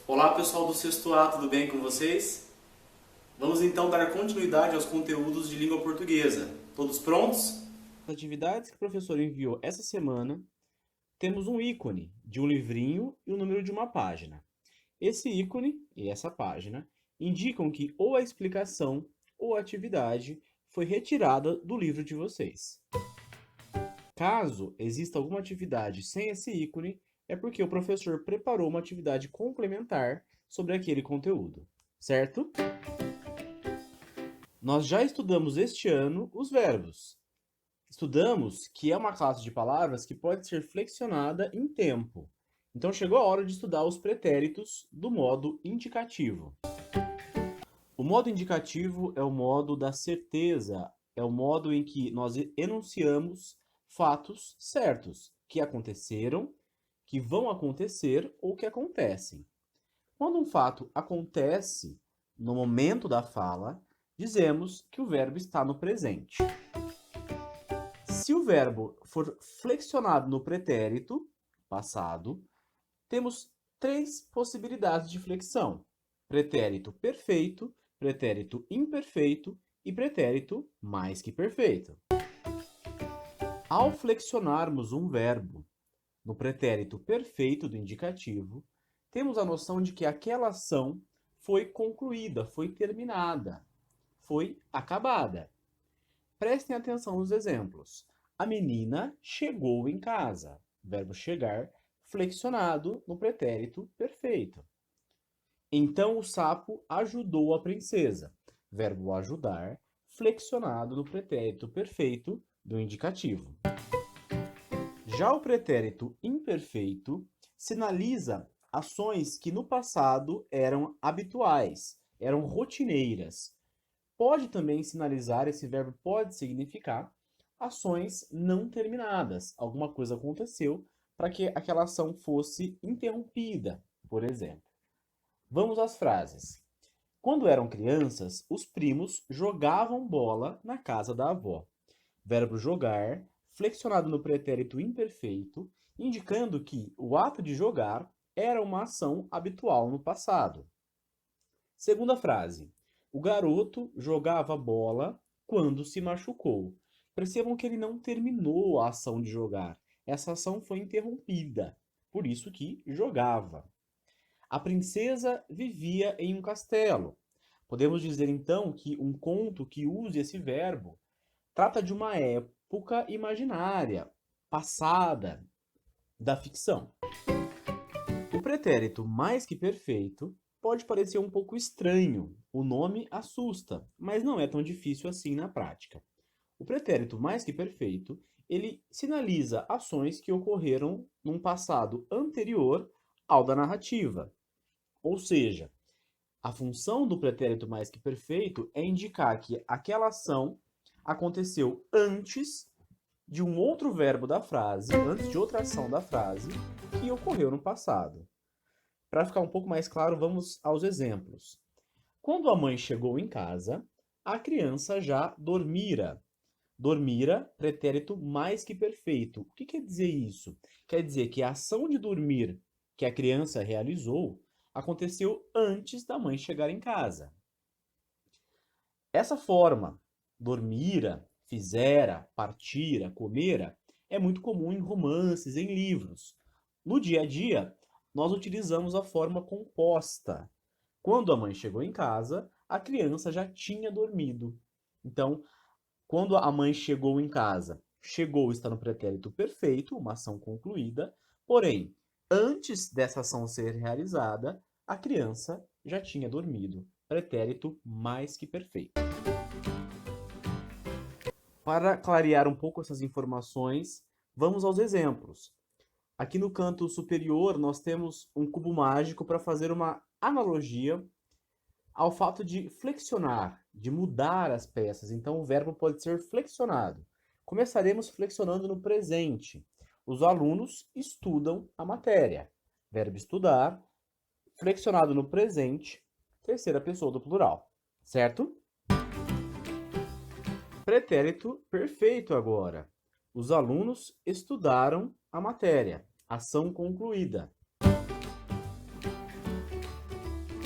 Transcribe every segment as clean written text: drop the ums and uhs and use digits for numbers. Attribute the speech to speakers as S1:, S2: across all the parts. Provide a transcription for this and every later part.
S1: Olá pessoal do sexto A, tudo bem com vocês? Vamos então dar continuidade aos conteúdos de língua portuguesa. Todos prontos? As atividades que o professor enviou essa semana, temos um ícone de um livrinho e o número de uma página. Esse ícone e essa página indicam que ou a explicação ou a atividade foi retirada do livro de vocês. Caso exista alguma atividade sem esse ícone, é porque o professor preparou uma atividade complementar sobre aquele conteúdo, certo? Nós já estudamos este ano os verbos. Estudamos que é uma classe de palavras que pode ser flexionada em tempo. Então chegou a hora de estudar os pretéritos do modo indicativo. O modo indicativo é o modo da certeza, é o modo em que nós enunciamos fatos certos que aconteceram, que vão acontecer ou que acontecem. Quando um fato acontece no momento da fala, dizemos que o verbo está no presente. Se o verbo for flexionado no pretérito passado, temos três possibilidades de flexão: pretérito perfeito, pretérito imperfeito e pretérito mais que perfeito. Ao flexionarmos um verbo no pretérito perfeito do indicativo, temos a noção de que aquela ação foi concluída, foi terminada, foi acabada. Prestem atenção nos exemplos. A menina chegou em casa. Verbo chegar, flexionado no pretérito perfeito. Então o sapo ajudou a princesa. Verbo ajudar, flexionado no pretérito perfeito do indicativo. Já o pretérito imperfeito sinaliza ações que no passado eram habituais, eram rotineiras. Pode também sinalizar, esse verbo pode significar ações não terminadas. Alguma coisa aconteceu para que aquela ação fosse interrompida, por exemplo. Vamos às frases. Quando eram crianças, os primos jogavam bola na casa da avó. Verbo jogar, flexionado no pretérito imperfeito, indicando que o ato de jogar era uma ação habitual no passado. Segunda frase. O garoto jogava bola quando se machucou. Percebam que ele não terminou a ação de jogar. Essa ação foi interrompida, por isso que jogava. A princesa vivia em um castelo. Podemos dizer então que um conto que use esse verbo trata de uma época imaginária, passada, da ficção. O pretérito mais que perfeito pode parecer um pouco estranho. O nome assusta, mas não é tão difícil assim na prática. O pretérito mais que perfeito, ele sinaliza ações que ocorreram num passado anterior ao da narrativa. Ou seja, a função do pretérito mais que perfeito é indicar que aquela ação aconteceu antes de um outro verbo da frase, antes de outra ação da frase, que ocorreu no passado. Para ficar um pouco mais claro, vamos aos exemplos. Quando a mãe chegou em casa, a criança já dormira. Dormira, pretérito mais que perfeito. O que quer dizer isso? Quer dizer que a ação de dormir que a criança realizou aconteceu antes da mãe chegar em casa. Essa forma, dormira, fizera, partira, comera, é muito comum em romances, em livros. No dia a dia, nós utilizamos a forma composta. Quando a mãe chegou em casa, a criança já tinha dormido. Então, quando a mãe chegou em casa, chegou está no pretérito perfeito, uma ação concluída, porém, antes dessa ação ser realizada, a criança já tinha dormido. Pretérito mais que perfeito. Para clarear um pouco essas informações, vamos aos exemplos. Aqui no canto superior, nós temos um cubo mágico para fazer uma analogia ao fato de flexionar, de mudar as peças. Então, o verbo pode ser flexionado. Começaremos flexionando no presente. Os alunos estudam a matéria. Verbo estudar, flexionado no presente, terceira pessoa do plural. Certo? Pretérito perfeito agora. Os alunos estudaram a matéria. Ação concluída.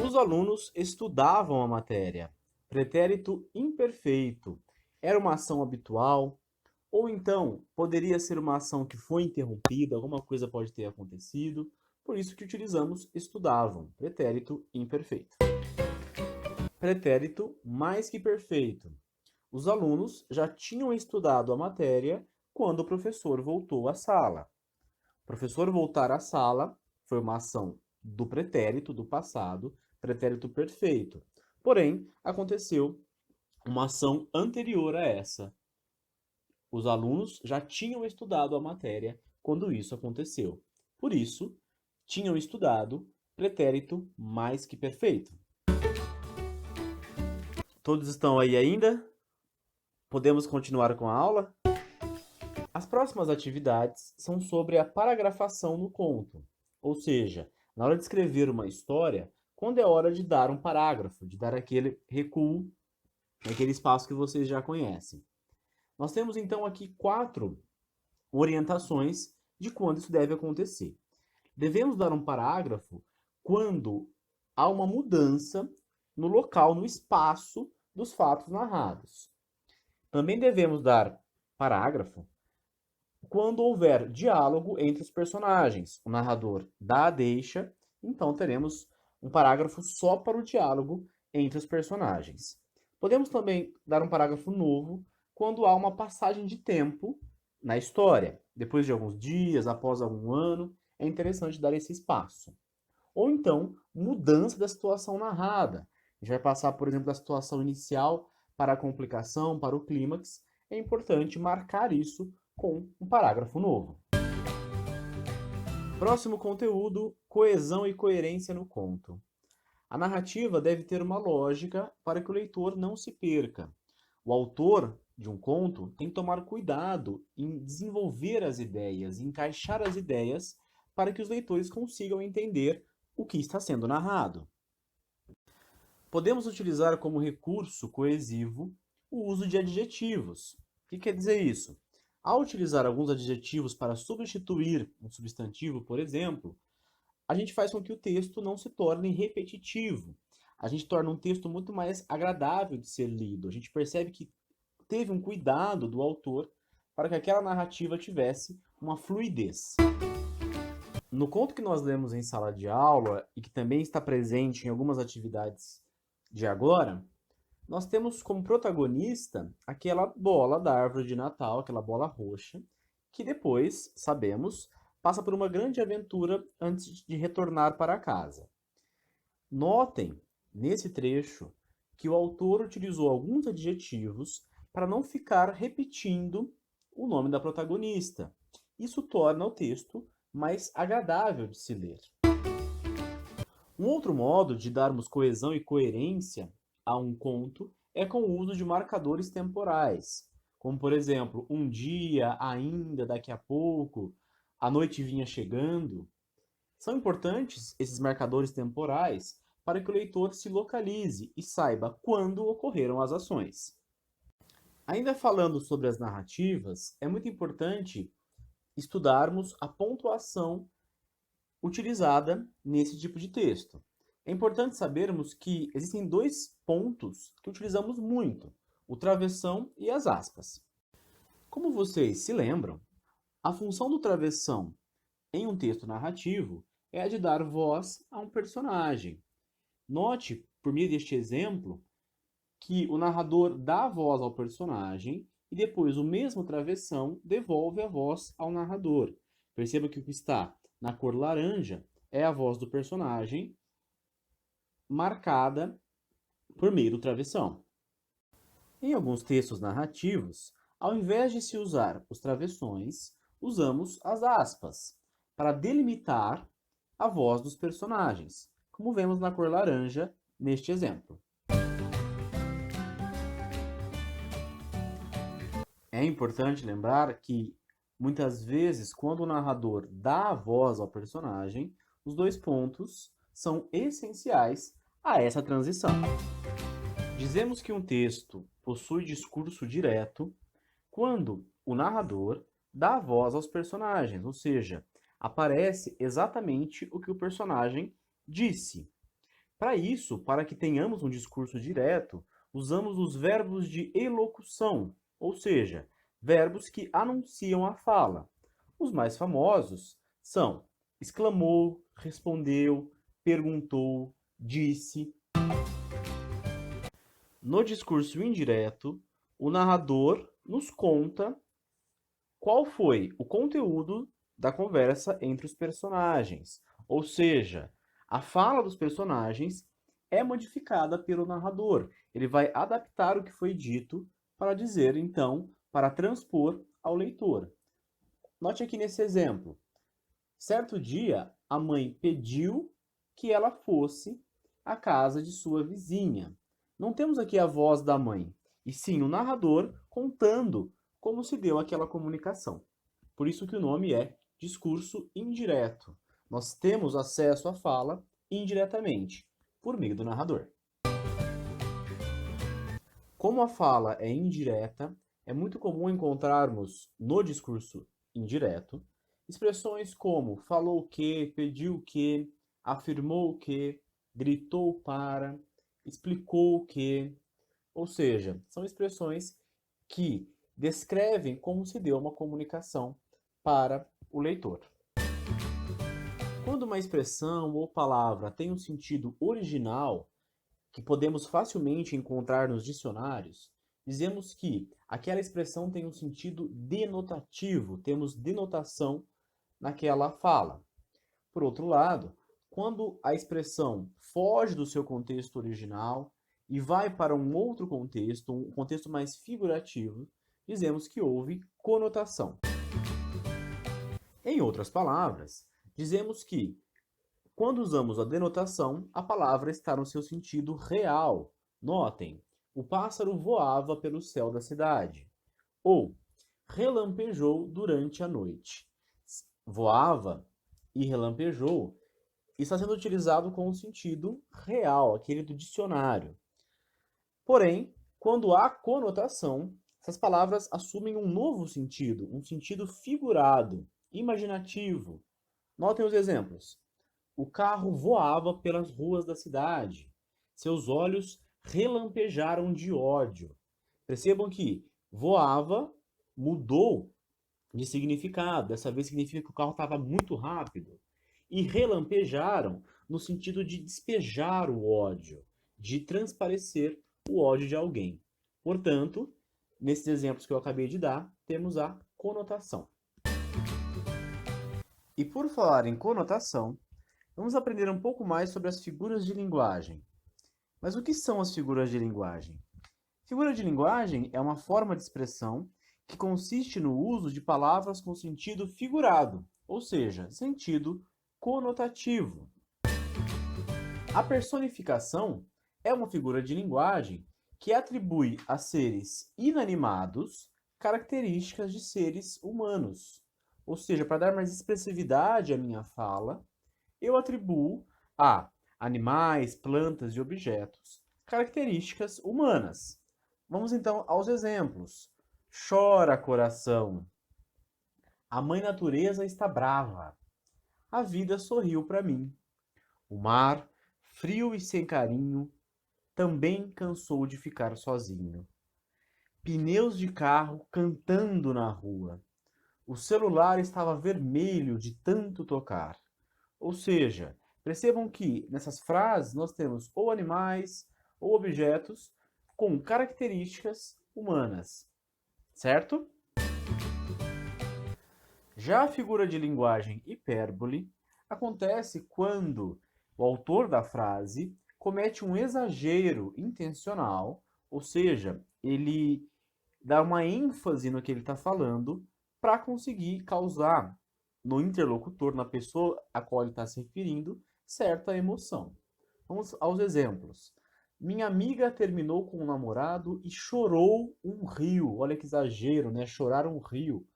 S1: Os alunos estudavam a matéria. Pretérito imperfeito. Era uma ação habitual? Ou então, poderia ser uma ação que foi interrompida, alguma coisa pode ter acontecido, por isso que utilizamos estudavam, pretérito imperfeito. Pretérito mais que perfeito. Os alunos já tinham estudado a matéria quando o professor voltou à sala. O professor voltar à sala foi uma ação do pretérito, do passado, pretérito perfeito. Porém, aconteceu uma ação anterior a essa. Os alunos já tinham estudado a matéria quando isso aconteceu. Por isso, tinham estudado pretérito mais que perfeito. Todos estão aí ainda? Podemos continuar com a aula? As próximas atividades são sobre a paragrafação no conto. Ou seja, na hora de escrever uma história, quando é hora de dar um parágrafo, de dar aquele recuo, aquele espaço que vocês já conhecem. Nós temos então aqui 4 orientações de quando isso deve acontecer. Devemos dar um parágrafo quando há uma mudança no local, no espaço dos fatos narrados. Também devemos dar parágrafo quando houver diálogo entre os personagens. O narrador dá a deixa, então teremos um parágrafo só para o diálogo entre os personagens. Podemos também dar um parágrafo novo quando há uma passagem de tempo na história. Depois de alguns dias, após algum ano, é interessante dar esse espaço. Ou então, mudança da situação narrada. A gente vai passar, por exemplo, da situação inicial para a complicação, para o clímax. É importante marcar isso com um parágrafo novo. Próximo conteúdo: coesão e coerência no conto. A narrativa deve ter uma lógica para que o leitor não se perca. O autor de um conto tem que tomar cuidado em desenvolver as ideias, encaixar as ideias para que os leitores consigam entender o que está sendo narrado. Podemos utilizar como recurso coesivo o uso de adjetivos. O que quer dizer isso? Ao utilizar alguns adjetivos para substituir um substantivo, por exemplo, a gente faz com que o texto não se torne repetitivo. A gente torna um texto muito mais agradável de ser lido. A gente percebe que teve um cuidado do autor para que aquela narrativa tivesse uma fluidez. No conto que nós lemos em sala de aula e que também está presente em algumas atividades de agora, nós temos como protagonista aquela bola da árvore de Natal, aquela bola roxa, que depois, sabemos, passa por uma grande aventura antes de retornar para casa. Notem, nesse trecho, que o autor utilizou alguns adjetivos para não ficar repetindo o nome da protagonista. Isso torna o texto mais agradável de se ler. Um outro modo de darmos coesão e coerência a um conto é com o uso de marcadores temporais, como por exemplo, um dia, ainda, daqui a pouco, a noite vinha chegando. São importantes esses marcadores temporais para que o leitor se localize e saiba quando ocorreram as ações. Ainda falando sobre as narrativas, é muito importante estudarmos a pontuação utilizada nesse tipo de texto. É importante sabermos que existem 2 pontos que utilizamos muito, o travessão e as aspas. Como vocês se lembram, a função do travessão em um texto narrativo é a de dar voz a um personagem. Note, por meio deste exemplo, que o narrador dá voz ao personagem e depois o mesmo travessão devolve a voz ao narrador. Perceba que o que está na cor laranja é a voz do personagem marcada por meio do travessão. Em alguns textos narrativos, ao invés de se usar os travessões, usamos as aspas para delimitar a voz dos personagens, como vemos na cor laranja neste exemplo. É importante lembrar que, muitas vezes, quando o narrador dá a voz ao personagem, os 2 pontos são essenciais a essa transição. Dizemos que um texto possui discurso direto quando o narrador dá a voz aos personagens, ou seja, aparece exatamente o que o personagem disse. Para isso, para que tenhamos um discurso direto, usamos os verbos de elocução, ou seja, verbos que anunciam a fala. Os mais famosos são exclamou, respondeu, perguntou, disse. No discurso indireto, o narrador nos conta qual foi o conteúdo da conversa entre os personagens. Ou seja, a fala dos personagens é modificada pelo narrador. Ele vai adaptar o que foi dito para dizer, então, para transpor ao leitor. Note aqui nesse exemplo. Certo dia, a mãe pediu que ela fosse à casa de sua vizinha. Não temos aqui a voz da mãe, e sim o narrador contando como se deu aquela comunicação. Por isso que o nome é discurso indireto. Nós temos acesso à fala indiretamente, por meio do narrador. Como a fala é indireta, é muito comum encontrarmos no discurso indireto expressões como falou que, pediu que, afirmou que, gritou para, explicou que, ou seja, são expressões que descrevem como se deu uma comunicação para o leitor. Quando uma expressão ou palavra tem um sentido original, que podemos facilmente encontrar nos dicionários, dizemos que aquela expressão tem um sentido denotativo, temos denotação naquela fala. Por outro lado, quando a expressão foge do seu contexto original e vai para um outro contexto, um contexto mais figurativo, dizemos que houve conotação. Em outras palavras, dizemos que quando usamos a denotação, a palavra está no seu sentido real. Notem, o pássaro voava pelo céu da cidade. Ou, relampejou durante a noite. Voava e relampejou está sendo utilizado com o sentido real, aquele do dicionário. Porém, quando há conotação, essas palavras assumem um novo sentido, um sentido figurado, imaginativo. Notem os exemplos. O carro voava pelas ruas da cidade. Seus olhos relampejaram de ódio. Percebam que voava mudou de significado. Dessa vez significa que o carro estava muito rápido. E relampejaram no sentido de despejar o ódio, de transparecer o ódio de alguém. Portanto, nesses exemplos que eu acabei de dar, temos a conotação. E por falar em conotação, vamos aprender um pouco mais sobre as figuras de linguagem. Mas o que são as figuras de linguagem? Figura de linguagem é uma forma de expressão que consiste no uso de palavras com sentido figurado, ou seja, sentido conotativo. A personificação é uma figura de linguagem que atribui a seres inanimados características de seres humanos. Ou seja, para dar mais expressividade à minha fala, eu atribuo a animais, plantas e objetos características humanas. Vamos então aos exemplos. Chora, coração. A mãe natureza está brava. A vida sorriu para mim. O mar, frio e sem carinho, também cansou de ficar sozinho. Pneus de carro cantando na rua. O celular estava vermelho de tanto tocar. Ou seja, percebam que nessas frases nós temos ou animais ou objetos com características humanas, certo? Já a figura de linguagem hipérbole acontece quando o autor da frase comete um exagero intencional, ou seja, ele dá uma ênfase no que ele está falando para conseguir causar no interlocutor, na pessoa a qual ele está se referindo, certa emoção. Vamos aos exemplos. Minha amiga terminou com o namorado e chorou um rio. Olha que exagero, né? Chorar um rio.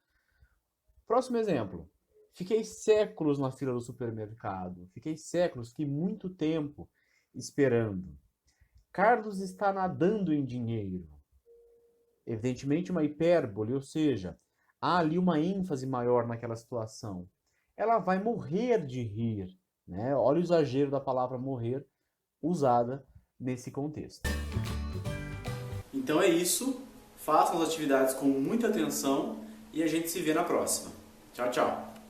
S1: Próximo exemplo. Fiquei séculos na fila do supermercado. Fiquei séculos, fiquei muito tempo esperando. Carlos está nadando em dinheiro. Evidentemente uma hipérbole, ou seja, há ali uma ênfase maior naquela situação. Ela vai morrer de rir, né? Olha o exagero da palavra morrer usada nesse contexto. Então é isso. Façam as atividades com muita atenção e a gente se vê na próxima. Tchau, tchau!